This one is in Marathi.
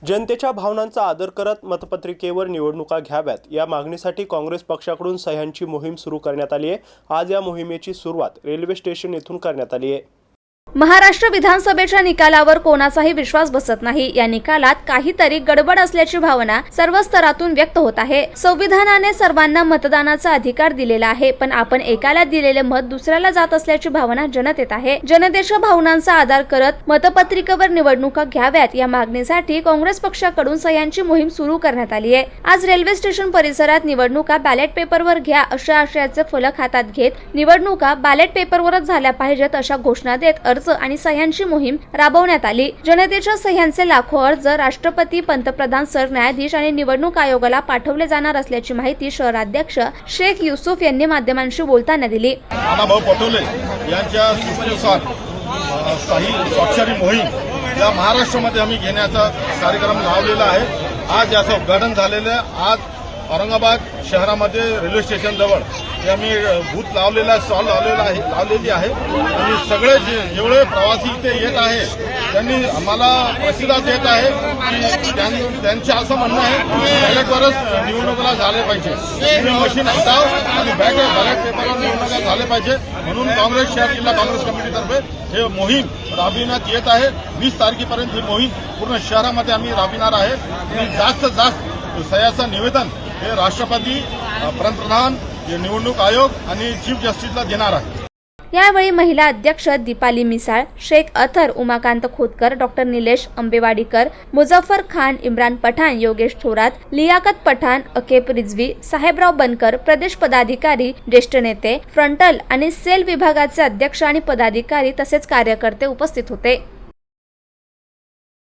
जनतेच्या भावनांचा आदर करत मतपत्रिकेवर निवडणुका घ्याव्यात या मागणीसाठी काँग्रेस पक्षाकडून सह्यांची मोहीम सुरू करण्यात आली आहे। आज या मोहिमेची सुरुवात रेल्वे स्टेशन येथून करण्यात आली आहे। महाराष्ट्र विधानसभेच्या निकालावर कोणाचाही विश्वास बसत नाही। या निकालात काहीतरी गडबड असल्याची भावना सर्व स्तरातून व्यक्त होत आहे। संविधानाने सर्वांना मतदानाचा अधिकार दिलेला आहे, पण आपण एकाला दिलेले मत दुसऱ्याला जात असल्याची भावना जनतेत आहे। जनतेच्या भावनांचा आदर करत मतपत्रिकेवर निवडणुका घ्याव्यात या मागणीसाठी काँग्रेस पक्षाकडून सह्यांची मोहीम सुरू करण्यात आली आहे। आज रेल्वे स्टेशन परिसरात निवडणुका बॅलेट पेपरवर घ्या अशा आशयाचे फलक हातात घेत निवडणुका बॅलेट पेपरवरच झाल्या पाहिजेत अशा घोषणा देत अर्ज आणि सह्यांची मोहीम राबवण्यात आली। जनतेच्या सह्यांचे लाखो अर्ज राष्ट्रपती, पंतप्रधान, सरन्यायाधीश आणि निवडणूक आयोगाला पाठवले जाणार असल्याची माहिती शहराध्यक्ष शेख युसूफ यांनी माध्यमांशी बोलताना दिली। नानाभाऊ पटोले यांच्या सूचनेनुसार स्वाक्षरी मोहीम या महाराष्ट्रामध्ये आम्ही घेण्याचा कार्यक्रम लावलेला आहे। आज याचं उद्घाटन झालेलं आहे। आज औरंगाबाद शहरामध्ये रेल्वे स्टेशन जवळ आम्ही बूथ लावलेला स्टॉल लावलेली आहे आणि सगळे जेवढे प्रवासी इथे येत आहे त्यांनी आम्हाला प्रतिसाद देत आहे की त्यांचं असं म्हणणं आहे की बॅलेटवरच निवडणुकीला झाले पाहिजे, ईव्हीएम मशीन हटाव आणि बॅलेट पेपरवर निवडणुका झाले पाहिजे। म्हणून काँग्रेस शहर जिल्हा काँग्रेस कमिटीतर्फे हे मोहीम राबविण्यात येत आहे। 20 तारखेपर्यंत ही मोहीम पूर्ण शहरामध्ये आम्ही राबविणार आहे आणि जास्तीत जास्त सह्याचं निवेदन हे राष्ट्रपती, पंतप्रधान, निवडणूक आयोग आणि चीफ जस्टिसला देणार आहे। यावेळी महिला अध्यक्ष दीपाली मिसाळ, शेख अथर, उमाकांत खोतकर, डॉक्टर निलेश अंबेवाडीकर, मुझफ्फर खान, इम्रान पठाण, योगेश थोरात, लियाकत पठाण, अकेब रिझवी, साहेबराव बनकर, प्रदेश पदाधिकारी, ज्येष्ठ नेते, फ्रंटल आणि सेल विभागाचे अध्यक्ष आणि पदाधिकारी तसेच कार्यकर्ते उपस्थित होते।